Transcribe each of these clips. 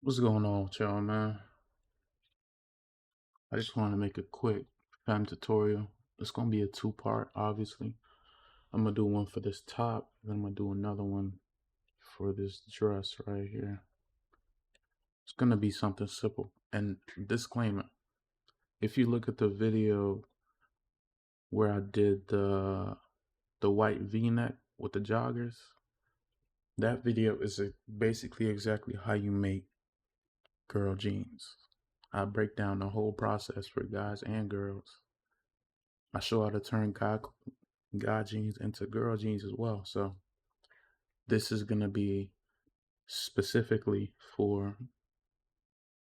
What's going on with y'all, man? I just wanted to make a quick fam tutorial. It's gonna be a two-part, obviously. I'm gonna do one for this top, then I'm gonna do another one for this dress right here. It's gonna be something simple. And disclaimer, if you look at the video where I did the white V-neck with the joggers, that video is basically exactly how you make girl jeans. I break down the whole process for guys and girls. I show how to turn guy jeans into girl jeans as well. So this is gonna be specifically for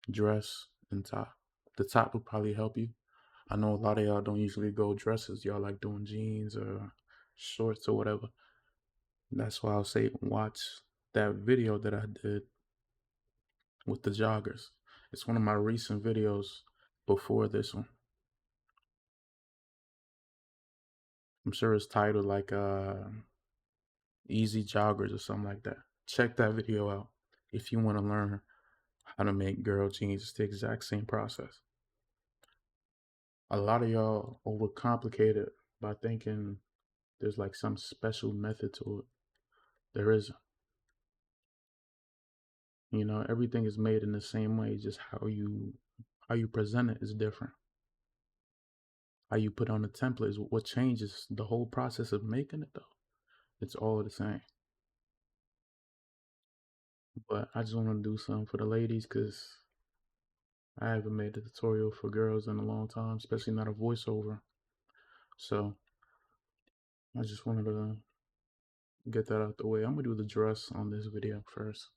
dress and top. The top will probably help you. I know a lot of y'all don't usually go dresses. Y'all like doing jeans or shorts or whatever. That's why I'll say watch that video that I did with the joggers. It's one of my recent videos before this one. I'm sure it's titled like Easy Joggers or something like that. Check that video out if you want to learn how to make girl jeans. It's the exact same process. A lot of y'all overcomplicate it by thinking there's like some special method to it. There isn't. You know, everything is made in the same way, just how you present it is different. How you put on the template is what changes. The whole process of making it though, it's all the same. But I just want to do something for the ladies because I haven't made a tutorial for girls in a long time, especially not a voiceover. So I just wanted to get that out the way. I'm gonna do the dress on this video first.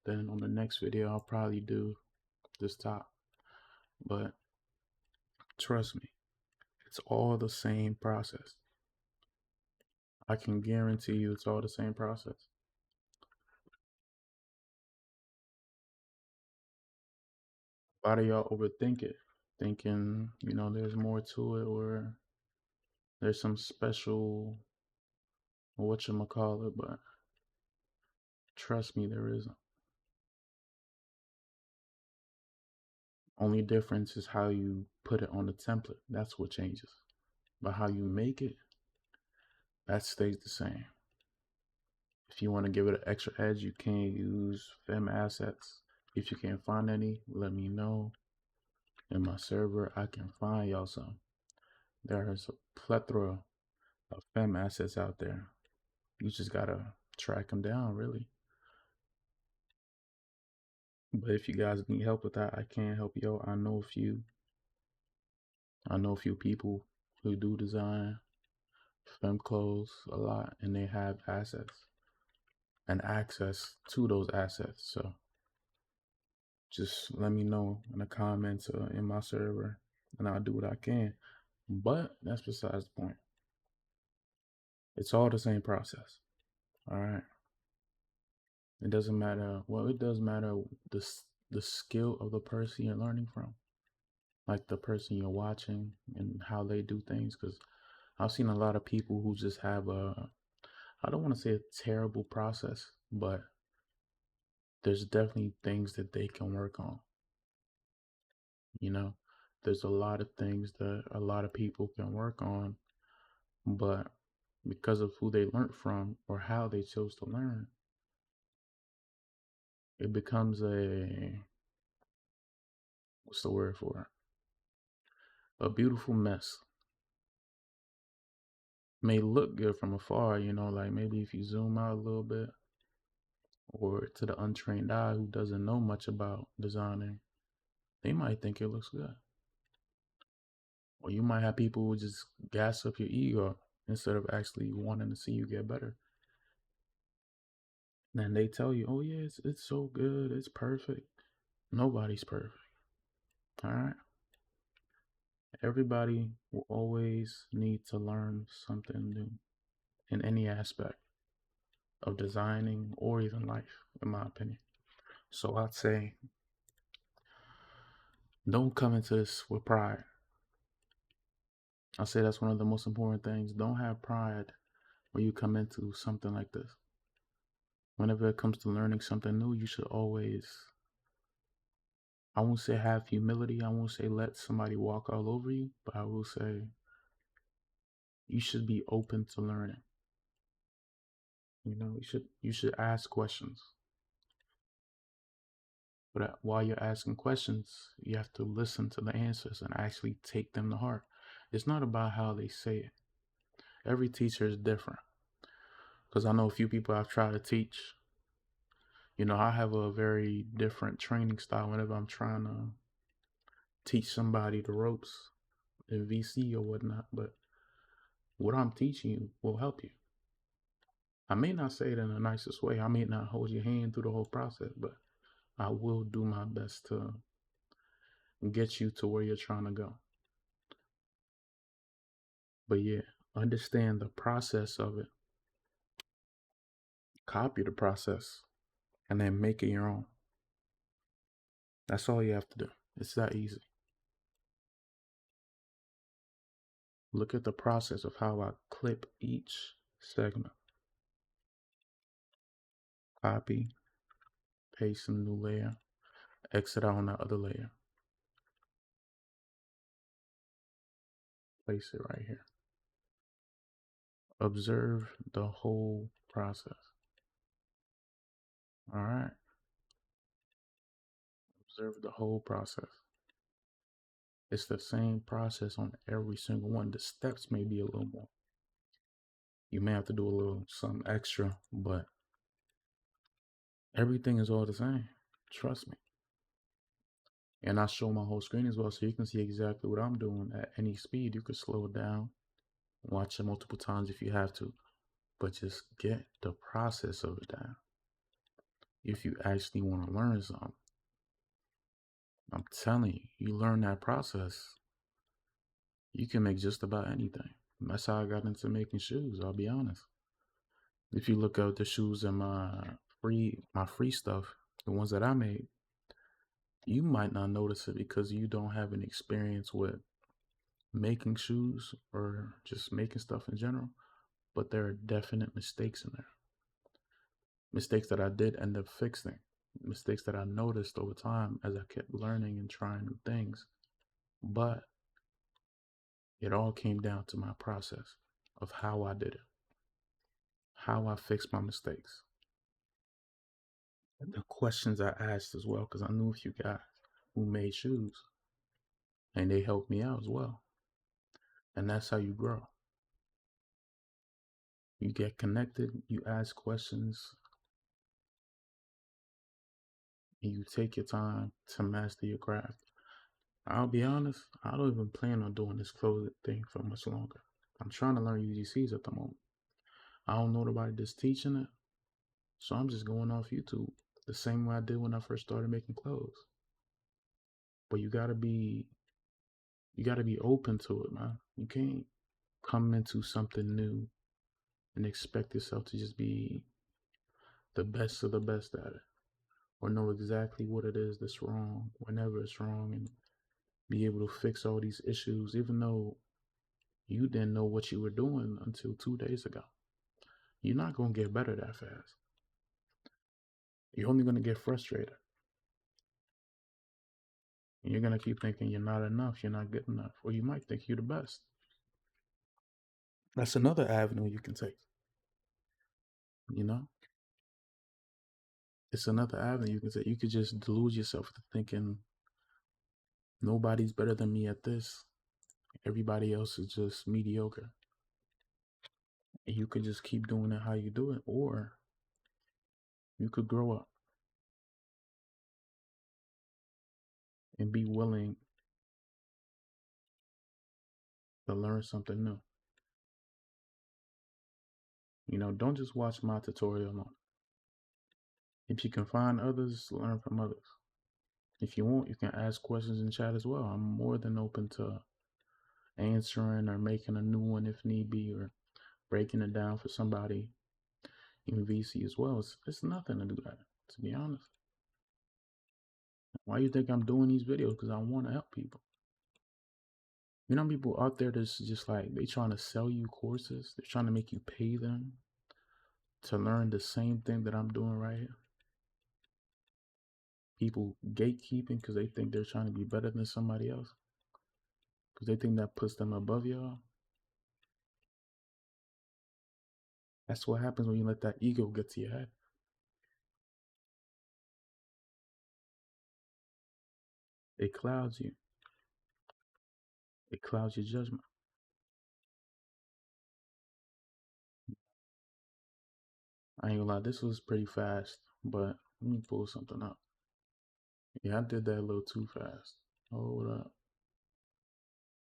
Then on the next video, I'll probably do this top. But trust me, it's all the same process. I can guarantee you it's all the same process. A lot of y'all overthink it, thinking, there's more to it or there's some special whatchamacallit, but trust me, there isn't. Only difference is how you put it on the template. That's what changes. But how you make it, that stays the same. If you want to give it an extra edge, you can use fem assets. If you can't find any, let me know. In my server, I can find y'all some. There's a plethora of fem assets out there. You just gotta track them down, really. But if you guys need help with that, I can help you out. I know a few people who do design fem clothes a lot, and they have assets and access to those assets. So just let me know in the comments or in my server, and I'll do what I can. But that's besides the point. It's all the same process. All right. It doesn't matter. Well, it does matter the skill of the person you're learning from, like the person you're watching and how they do things. Because I've seen a lot of people who just have I don't want to say a terrible process, but there's definitely things that they can work on. You know, there's a lot of things that a lot of people can work on, but because of who they learned from or how they chose to learn, it becomes what's the word for it? A beautiful mess. May look good from afar, like maybe if you zoom out a little bit, or to the untrained eye who doesn't know much about designing, they might think it looks good. Or you might have people who just gas up your ego instead of actually wanting to see you get better. And they tell you, oh yeah, it's so good, it's perfect. Nobody's perfect. All right. Everybody will always need to learn something new in any aspect of designing or even life, in my opinion. So I'd say don't come into this with pride. I say that's one of the most important things. Don't have pride when you come into something like this. Whenever it comes to learning something new, you should always I won't say have humility. I won't say let somebody walk all over you, but I will say you should be open to learning. You should ask questions. But while you're asking questions, you have to listen to the answers and actually take them to heart. It's not about how they say it. Every teacher is different. Because I know a few people I've tried to teach. I have a very different training style whenever I'm trying to teach somebody the ropes in VC or whatnot. But what I'm teaching you will help you. I may not say it in the nicest way. I may not hold your hand through the whole process, but I will do my best to get you to where you're trying to go. But yeah, understand the process of it. Copy the process and then make it your own. That's all you have to do. It's that easy. Look at the process of how I clip each segment. Copy, paste in a new layer, exit out on that other layer. Place it right here. Observe the whole process. All right. Observe the whole process. It's the same process on every single one. The steps may be a little more. You may have to do a little something extra, but everything is all the same. Trust me. And I show my whole screen as well, so you can see exactly what I'm doing at any speed. You could slow it down, watch it multiple times if you have to, but just get the process of it down. If you actually want to learn something, I'm telling you, you learn that process, you can make just about anything. That's how I got into making shoes, I'll be honest. If you look at the shoes in my free stuff, the ones that I made, you might not notice it because you don't have an experience with making shoes or just making stuff in general, but there are definite mistakes in there. Mistakes that I did end up fixing. Mistakes that I noticed over time as I kept learning and trying new things. But it all came down to my process of how I did it, how I fixed my mistakes, and the questions I asked as well, because I knew a few guys who made shoes and they helped me out as well. And that's how you grow. You get connected, you ask questions, and you take your time to master your craft. I'll be honest, I don't even plan on doing this clothing thing for much longer. I'm trying to learn UGCs at the moment. I don't know nobody that's teaching it, so I'm just going off YouTube the same way I did when I first started making clothes. But you gotta be open to it, man. You can't come into something new and expect yourself to just be the best of the best at it, or know exactly what it is that's wrong whenever it's wrong, and be able to fix all these issues, even though you didn't know what you were doing until 2 days ago. You're not going to get better that fast. You're only going to get frustrated. And you're going to keep thinking you're not enough, you're not good enough, or you might think you're the best. That's another avenue you can take. It's another avenue you can take. You could just delude yourself to thinking nobody's better than me at this. Everybody else is just mediocre. And you could just keep doing it how you do it, or you could grow up and be willing to learn something new. Don't just watch my tutorial alone. If you can find others, learn from others. If you want, you can ask questions in chat as well. I'm more than open to answering or making a new one if need be, or breaking it down for somebody in VC as well. It's nothing to do that, to be honest. Why you think I'm doing these videos? Because I want to help people. People out there that's just like, they trying to sell you courses. They're trying to make you pay them to learn the same thing that I'm doing right here. People gatekeeping because they think they're trying to be better than somebody else, because they think that puts them above y'all. That's what happens when you let that ego get to your head. It clouds you. It clouds your judgment. I ain't gonna lie, this was pretty fast, but let me pull something up. Yeah, I did that a little too fast. Hold up.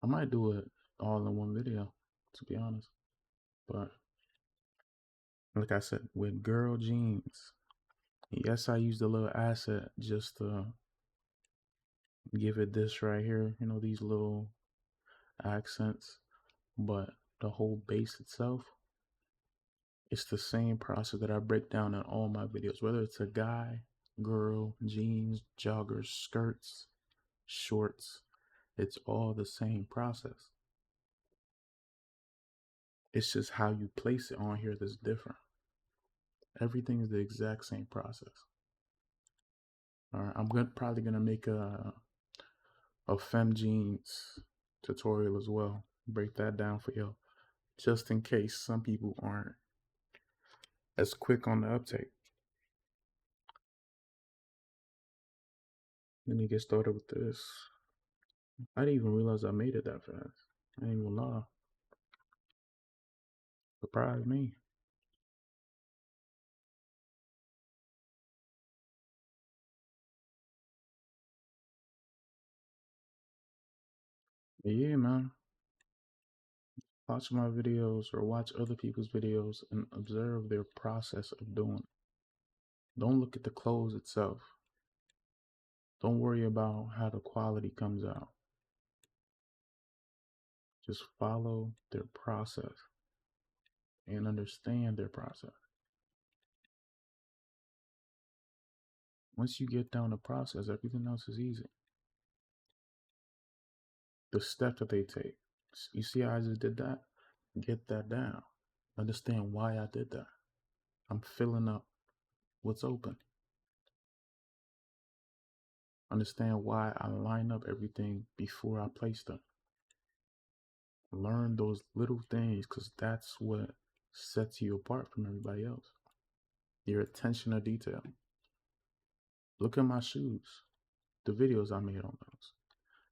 I might do it all in one video, to be honest. But like I said, with girl jeans, yes, I used a little asset just to give it this right here, these little accents. But the whole base itself, it's the same process that I break down in all my videos, whether it's a guy, girl, jeans, joggers, skirts, shorts. It's all the same process. It's just how you place it on here that's different. Everything is the exact same process. All right, probably gonna make a femme jeans tutorial as well. Break that down for you, just in case some people aren't as quick on the uptake. Let me get started with this. I didn't even realize I made it that fast. I ain't gonna lie. Surprised me. But yeah, man. Watch my videos or watch other people's videos and observe their process of doing it. Don't look at the clothes itself. Don't worry about how the quality comes out. Just follow their process and understand their process. Once you get down the process, everything else is easy. The step that they take. You see how I just did that? Get that down. Understand why I did that. I'm filling up what's open. Understand why I line up everything before I place them. Learn those little things, because that's what sets you apart from everybody else. Your attention to detail. Look at my shoes, the videos I made on those.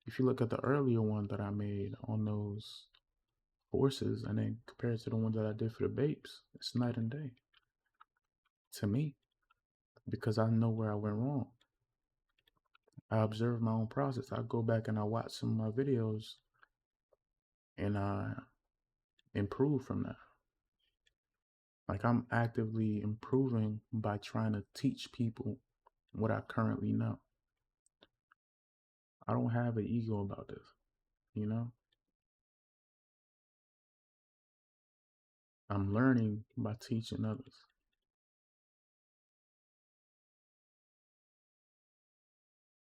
If you look at the earlier one that I made on those horses and then compare it to the one that I did for the babes, it's night and day to me, because I know where I went wrong. I observe my own process. I go back and I watch some of my videos and I improve from that. Like, I'm actively improving by trying to teach people what I currently know. I don't have an ego about this, you know? I'm learning by teaching others.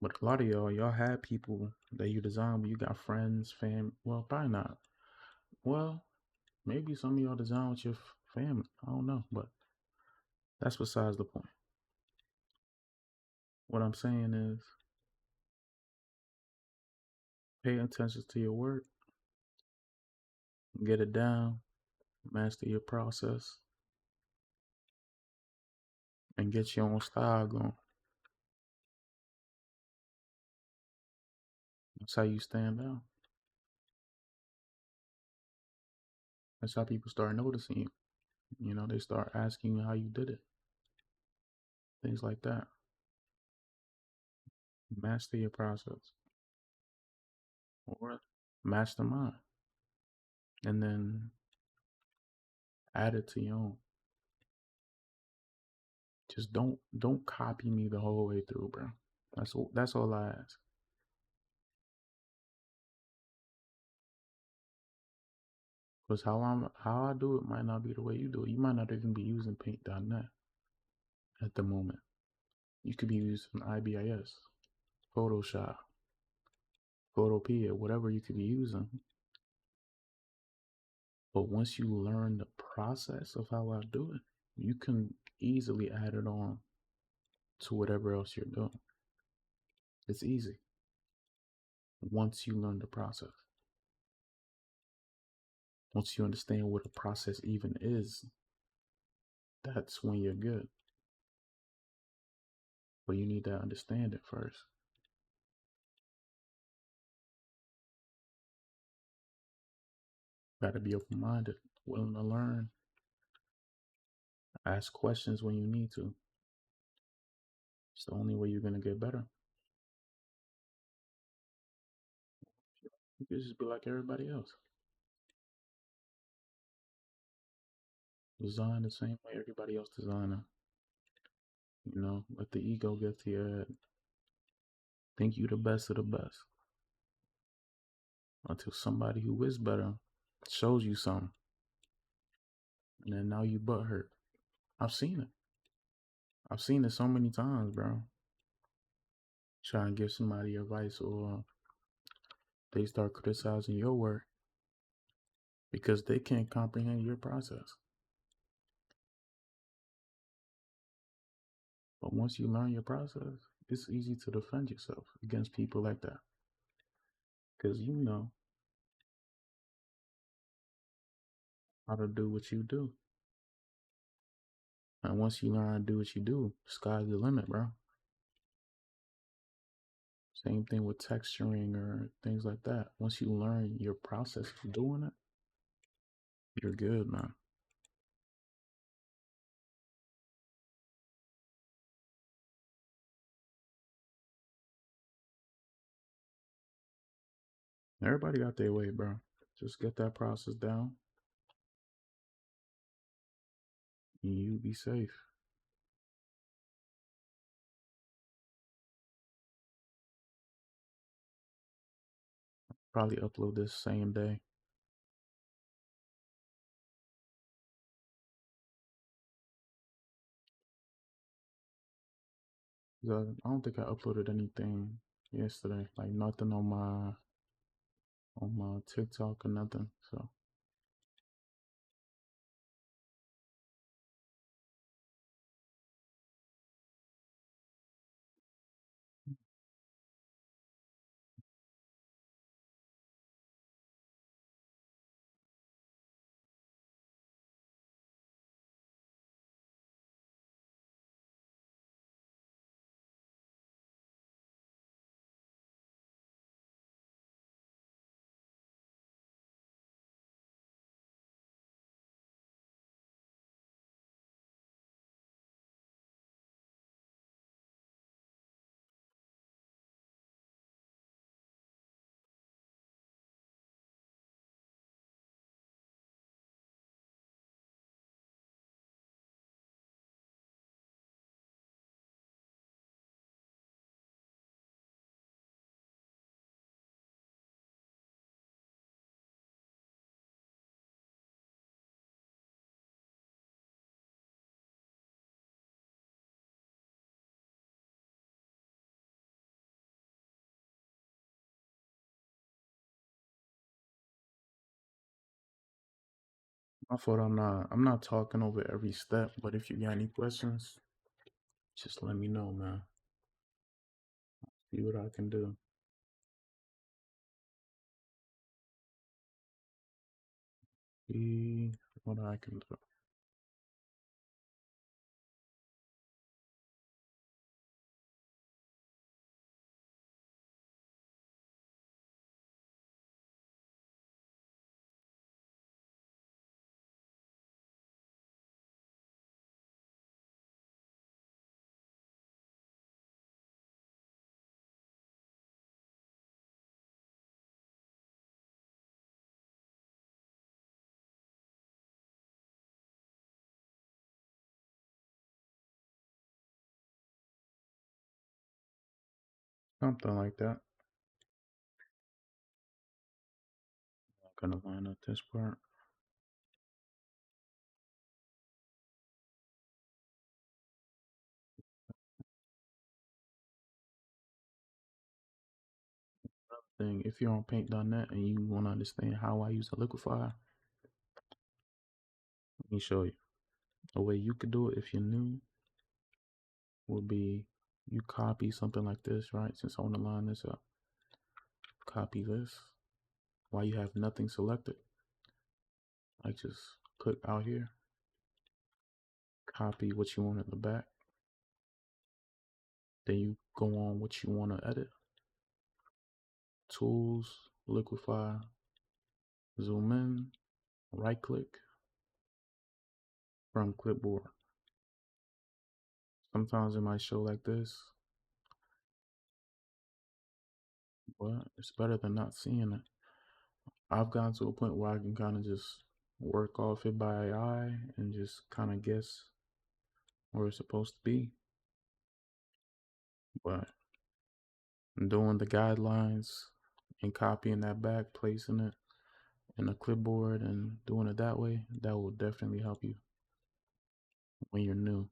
But a lot of y'all have people that you design with. You got friends, well, probably not. Well, maybe some of y'all design with your family. I don't know, but that's besides the point. What I'm saying is, pay attention to your work, get it down, master your process, and get your own style going. That's how you stand out. That's how people start noticing you. They start asking you how you did it. Things like that. Master your process or mastermind, and then add it to your own. Just don't copy me the whole way through, bro. That's all I ask. Because how I do it might not be the way you do it. You might not even be using paint.net at the moment. You could be using IBIS, Photoshop, Photopea, whatever you could be using. But once you learn the process of how I do it, you can easily add it on to whatever else you're doing. It's easy once you learn the process. Once you understand what a process even is, that's when you're good. But you need to understand it first. Got to be open minded, willing to learn, ask questions when you need to. It's the only way you're going to get better. You can just be like everybody else. Design the same way everybody else designing. You know, let the ego get to your head. Think you the best of the best. Until somebody who is better shows you something. And then now you butt hurt. I've seen it. I've seen it so many times, bro. Try and give somebody advice or they start criticizing your work because they can't comprehend your process. But once you learn your process, it's easy to defend yourself against people like that. Because you know how to do what you do. And once you learn how to do what you do, sky's the limit, bro. Same thing with texturing or things like that. Once you learn your process of doing it, you're good, man. Everybody got their way, bro. Just get that process down and you be safe. Probably upload this same day. I don't think I uploaded anything yesterday. Like nothing on my TikTok or nothing. So I thought I'm not talking over every step, but if you got any questions, just let me know, man. See what I can do. See what I can do. Something like that. I'm gonna line up this part. Thing, if you're on paint.net and you want to understand how I use a liquefier, let me show you. The way you could do it if you're new would be you copy something like this, right? Since I want to line this up, copy this. While you have nothing selected, I just click out here, copy what you want at the back. Then you go on what you want to edit. Tools, liquify, zoom in, right click from clipboard. Sometimes it might show like this, but it's better than not seeing it. I've gotten to a point where I can kind of just work off it by eye and just kind of guess where it's supposed to be. But doing the guidelines and copying that back, placing it in a clipboard and doing it that way, that will definitely help you when you're new.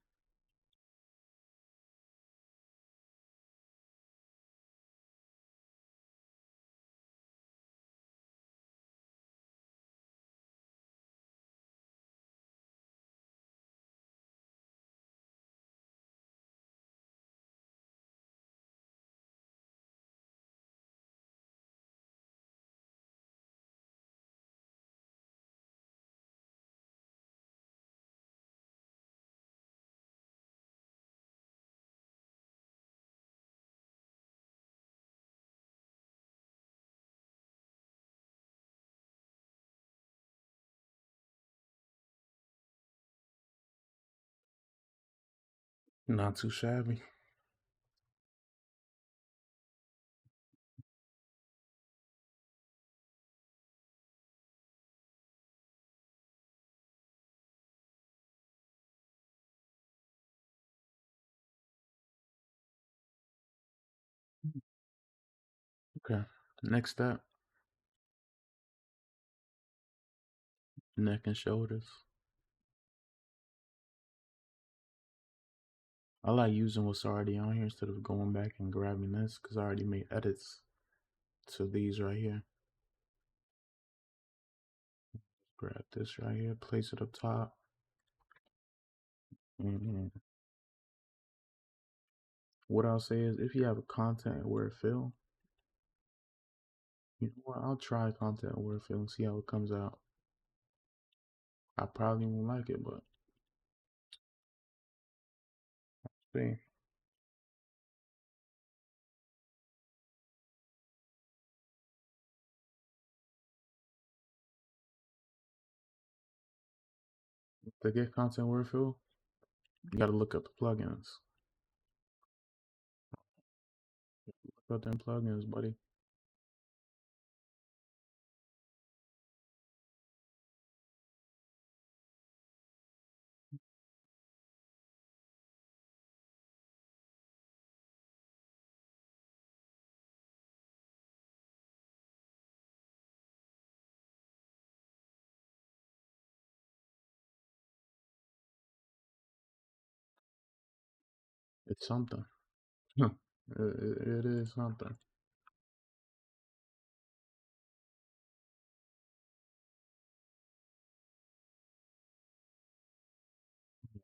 Not too shabby. Okay, next step, neck and shoulders. I like using what's already on here instead of going back and grabbing this because I already made edits to these right here. Grab this right here, place it up top. And what I'll say is if you have a content aware fill, you know what, I'll try content aware fill and see how it comes out. I probably won't like it, but see. To get content aware fill, you gotta look up the plugins. Look up them plugins, buddy. It's something. It is something.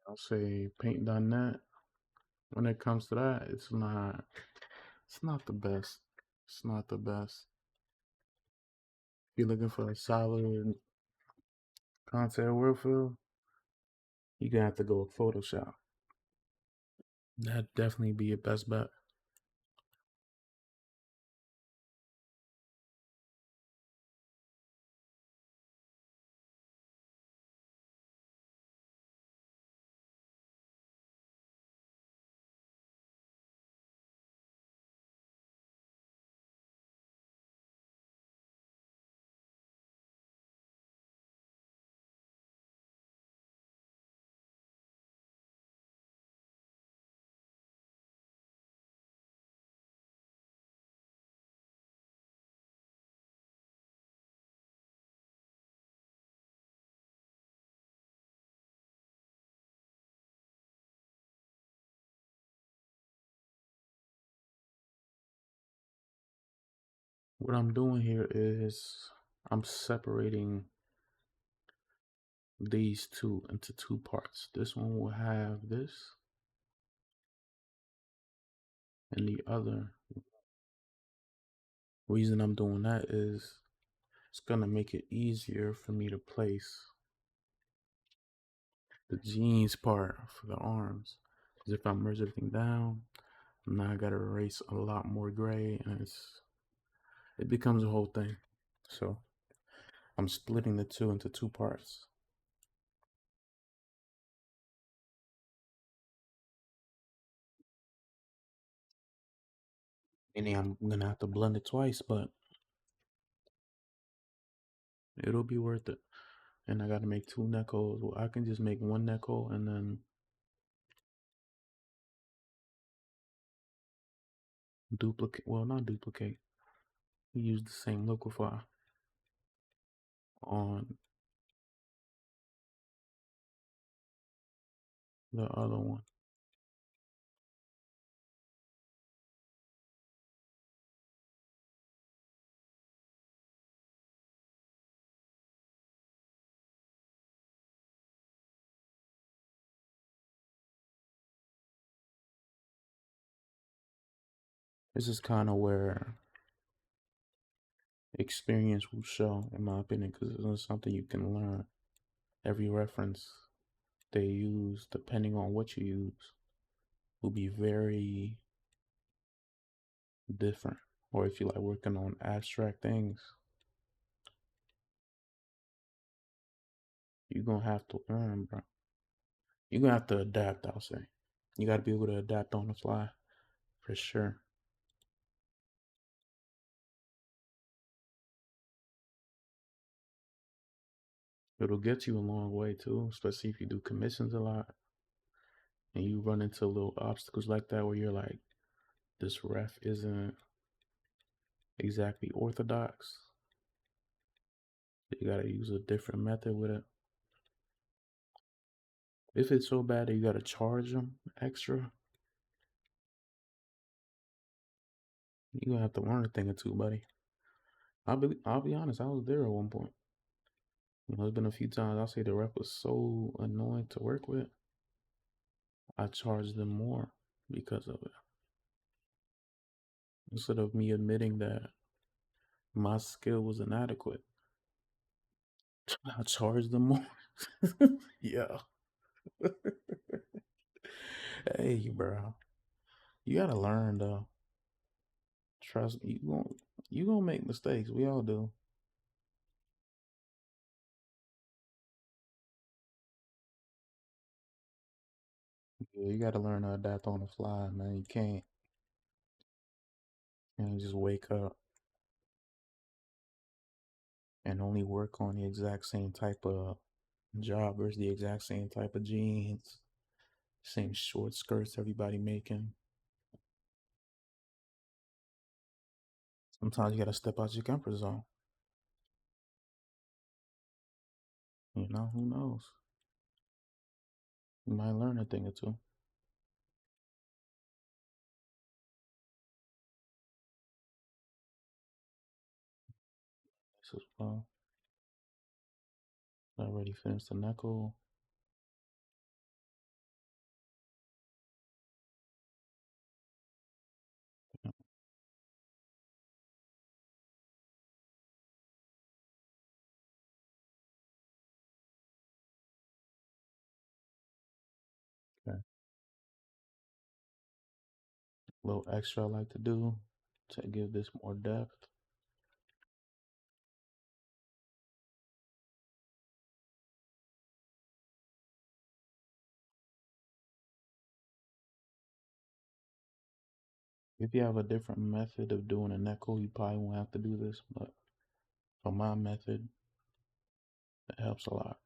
I'll say paint.net. When it comes to that, it's not the best. It's not the best. If you're looking for a solid content workflow, you're gonna have to go with Photoshop. That'd definitely be your best bet. What I'm doing here is I'm separating these two into two parts. This one will have this, And the other reason I'm doing that is it's gonna make it easier for me to place the jeans part for the arms. Because if I merge everything down, now I gotta erase a lot more gray, and it becomes a whole thing. So I'm splitting the two into two parts. Meaning I'm gonna have to blend it twice, but it'll be worth it. And I gotta make two neck holes. Well, I can just make one neck hole and then duplicate. Well, not duplicate. Use the same liquify on the other one. This is kind of where experience will show, in my opinion, because it's something you can learn. Every reference they use, depending on what you use, will be very different. Or if you like working on abstract things, you're gonna have to learn, bro. You're gonna have to adapt, I'll say. You gotta be able to adapt on the fly, for sure. It'll get you a long way too, especially if you do commissions a lot and you run into little obstacles like that where you're like, this ref isn't exactly orthodox. You gotta use a different method with it. If it's so bad that you gotta charge them extra, you're gonna have to learn a thing or two, buddy. I'll be honest, I was there at one point. There's been a few times I'll say the rep was so annoying to work with, I charged them more because of it. Instead of me admitting that my skill was inadequate, I charged them more. Yeah. Hey, bro. You gotta learn though. Trust me, you gonna make mistakes. We all do. Yeah, you gotta learn to adapt on the fly, man. You can't just wake up and only work on the exact same type of jobbers, the exact same type of jeans, same short skirts everybody making. Sometimes you gotta step out your comfort zone. Who knows? You might learn a thing or two. This as well. I already finished the knuckle. Okay. A little extra I like to do to give this more depth. If you have a different method of doing a knuckle, you probably won't have to do this, but for my method, it helps a lot.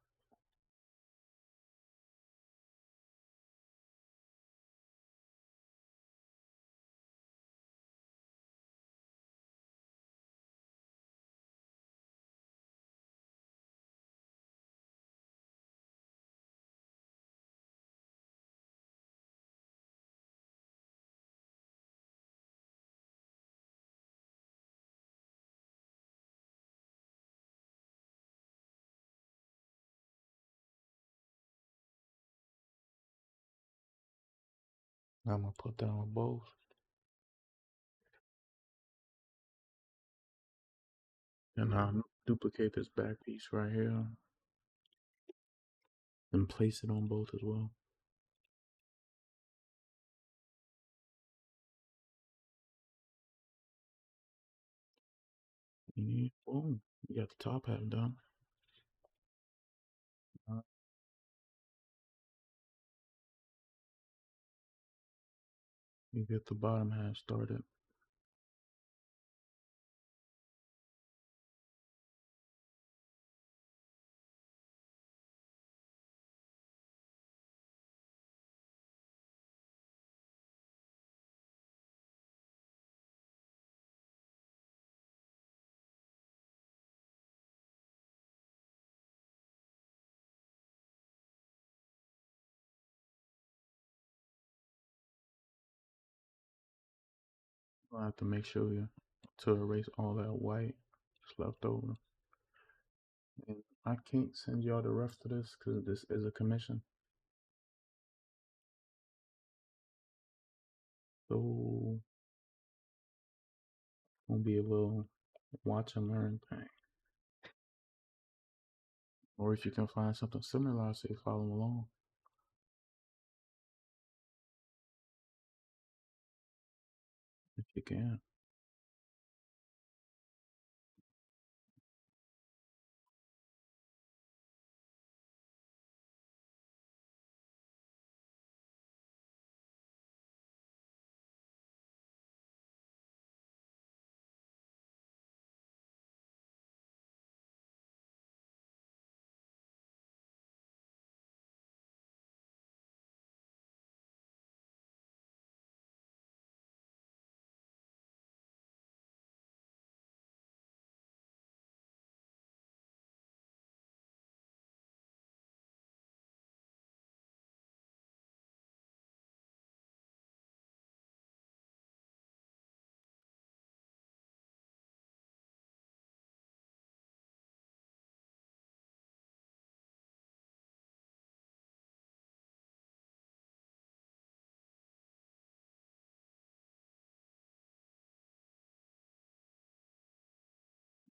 I'm gonna put that on both. And I'll duplicate this back piece right here and place it on both as well. And boom, you got the top half done. You get the bottom half started. I have to make sure to erase all that white that's left over. And I can't send y'all the rest of this because this is a commission. So gonna be a little watch and learn thing. Or if you can find something similar, I say follow along if you can.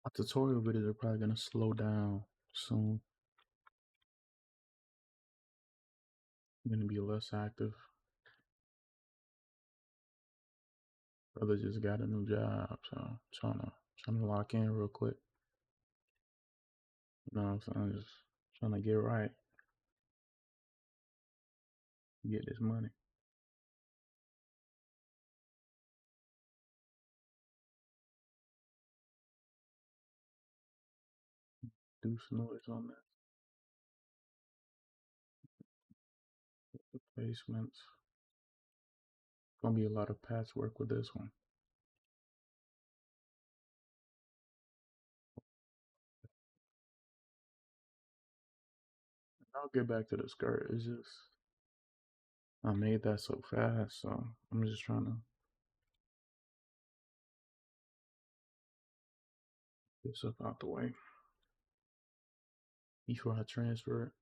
My tutorial videos are probably gonna slow down soon. I'm gonna be less active. Brother just got a new job, so trying to lock in real quick. You know what I'm saying? Just trying to get right, get this money. Do some noise on that. Replacements. Gonna be a lot of patchwork with this one. I'll get back to the skirt. It's just I made that so fast, so I'm just trying to get stuff out the way before I transfer it.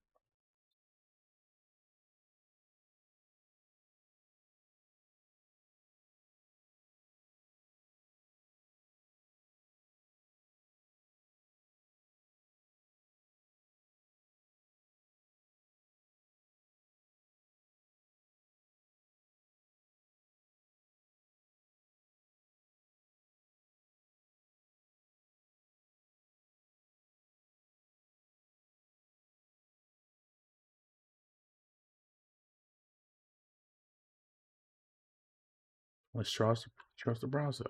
Let's trust the process.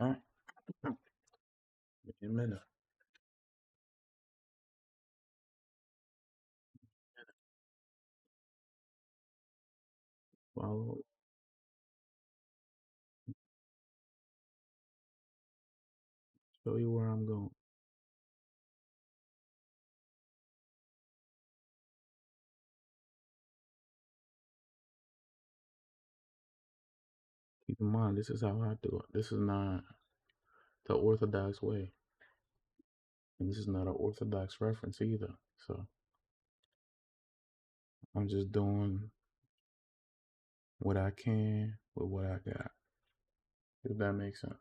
All right, give me a minute. Follow. Show you where I'm going. Keep in mind, this is how I do it. This is not the orthodox way, and this is not an orthodox reference either. So I'm just doing what I can with what I got. If that makes sense.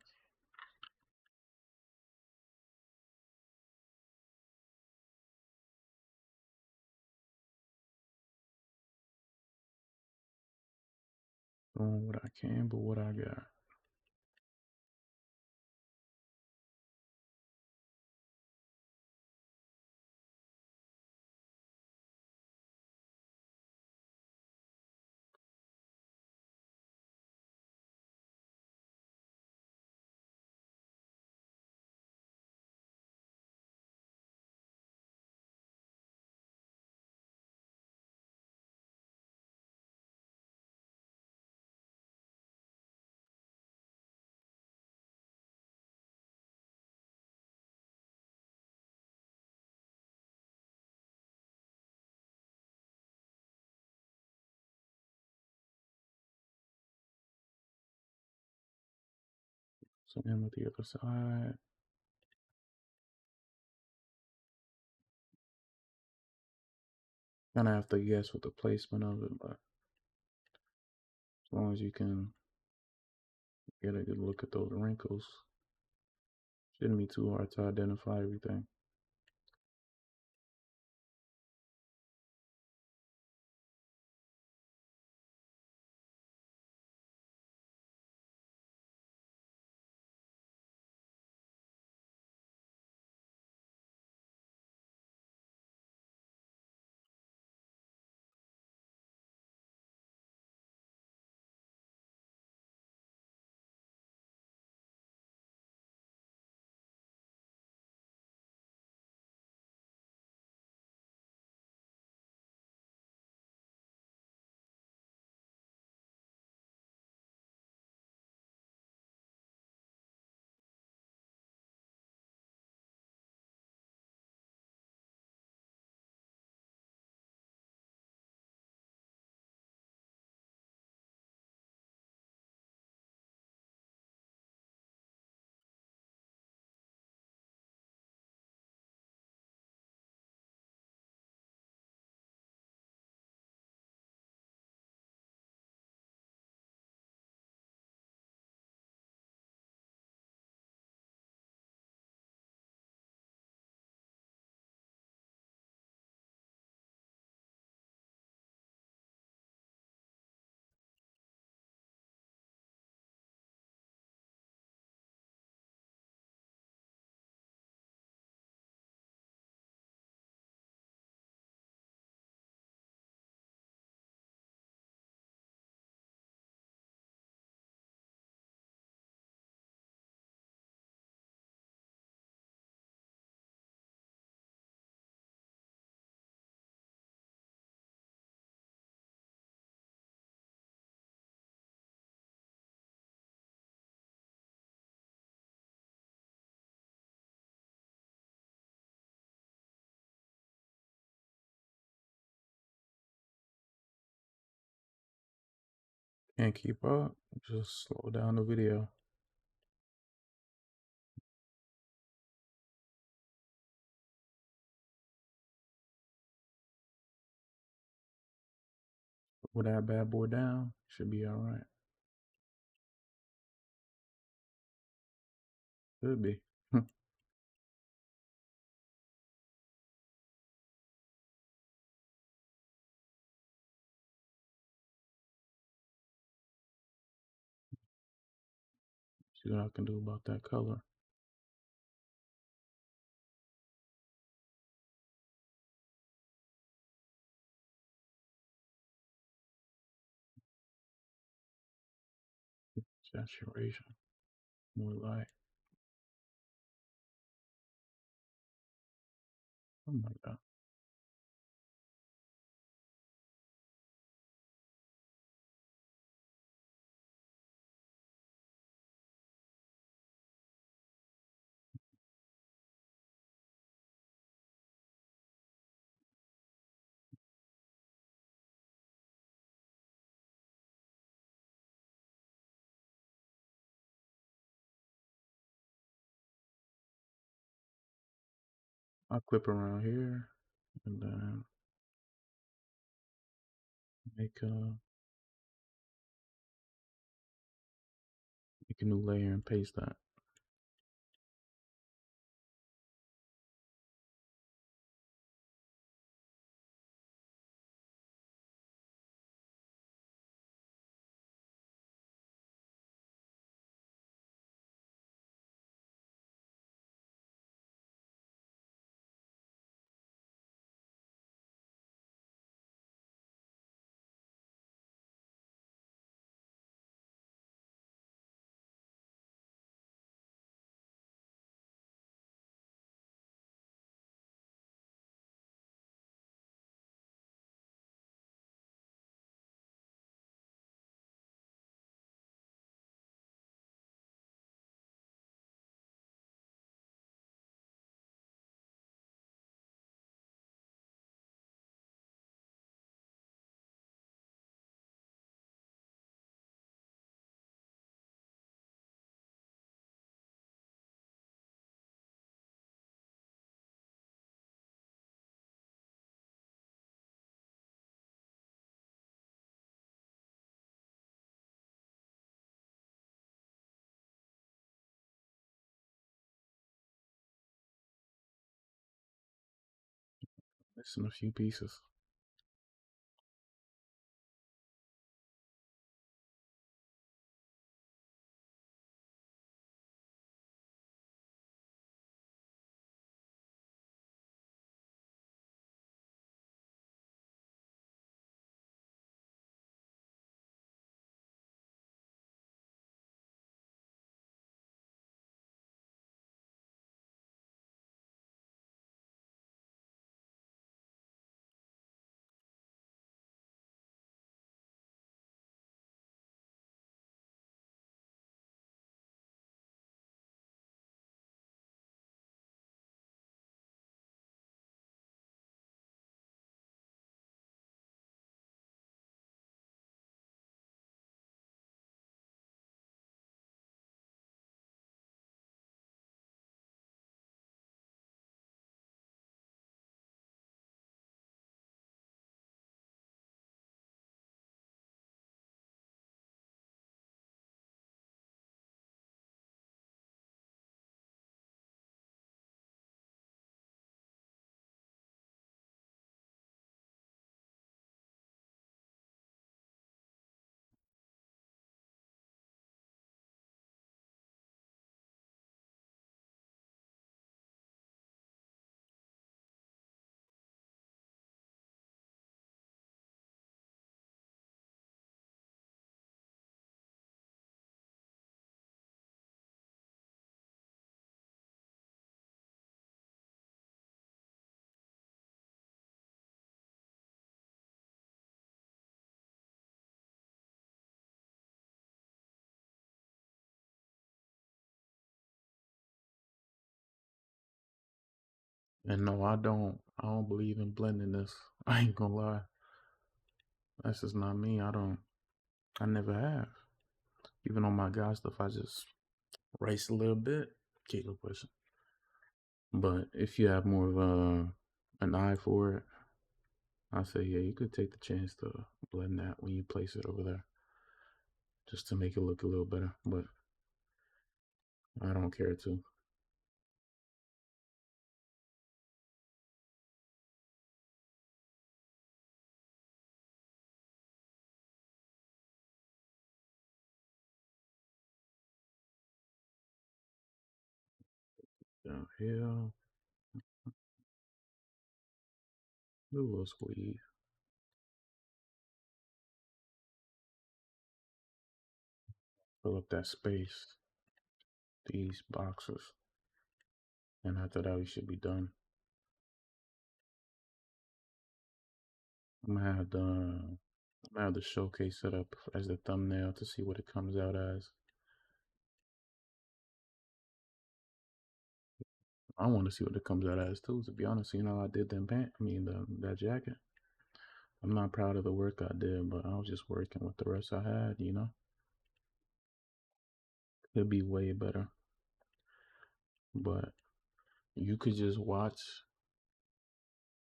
Doing what I can, but what I got. So then with the other side, kind of have to guess with the placement of it, but as long as you can get a good look at those wrinkles, shouldn't be too hard to identify everything. Can't keep up, just slow down the video. With that bad boy down, should be alright. Could be. See what I can do about that color. Saturation, more light. Oh my god. I'll clip around here and then make a new layer and paste that. Missing a few pieces. And no, I don't believe in blending this. I ain't gonna lie. That's just not me. I never have. Even on my God stuff, I just race a little bit, keep it pushing. But if you have more of an eye for it, I say, yeah, you could take the chance to blend that when you place it over there, just to make it look a little better. But I don't care to. Down here, do a little squeeze. Fill up that space, these boxes. And after that, we should be done. I'm gonna have the showcase set up as the thumbnail to see what it comes out as. I want to see what it comes out as too. To be honest, I did that jacket. I'm not proud of the work I did, but I was just working with the rest I had. It'd be way better. But you could just watch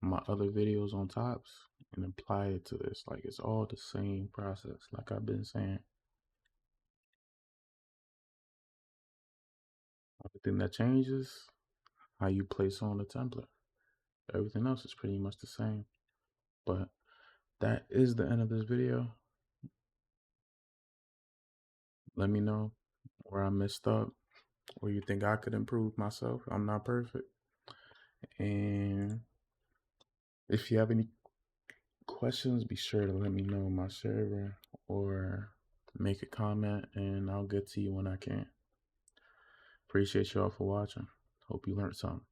my other videos on tops and apply it to this. Like, it's all the same process, like I've been saying. The thing that changes, how you place on the template. Everything else is pretty much the same. But that is the end of this video. Let me know where I messed up, where you think I could improve myself. I'm not perfect. And if you have any questions, be sure to let me know in my server or make a comment and I'll get to you when I can. Appreciate y'all for watching. Hope you learned something.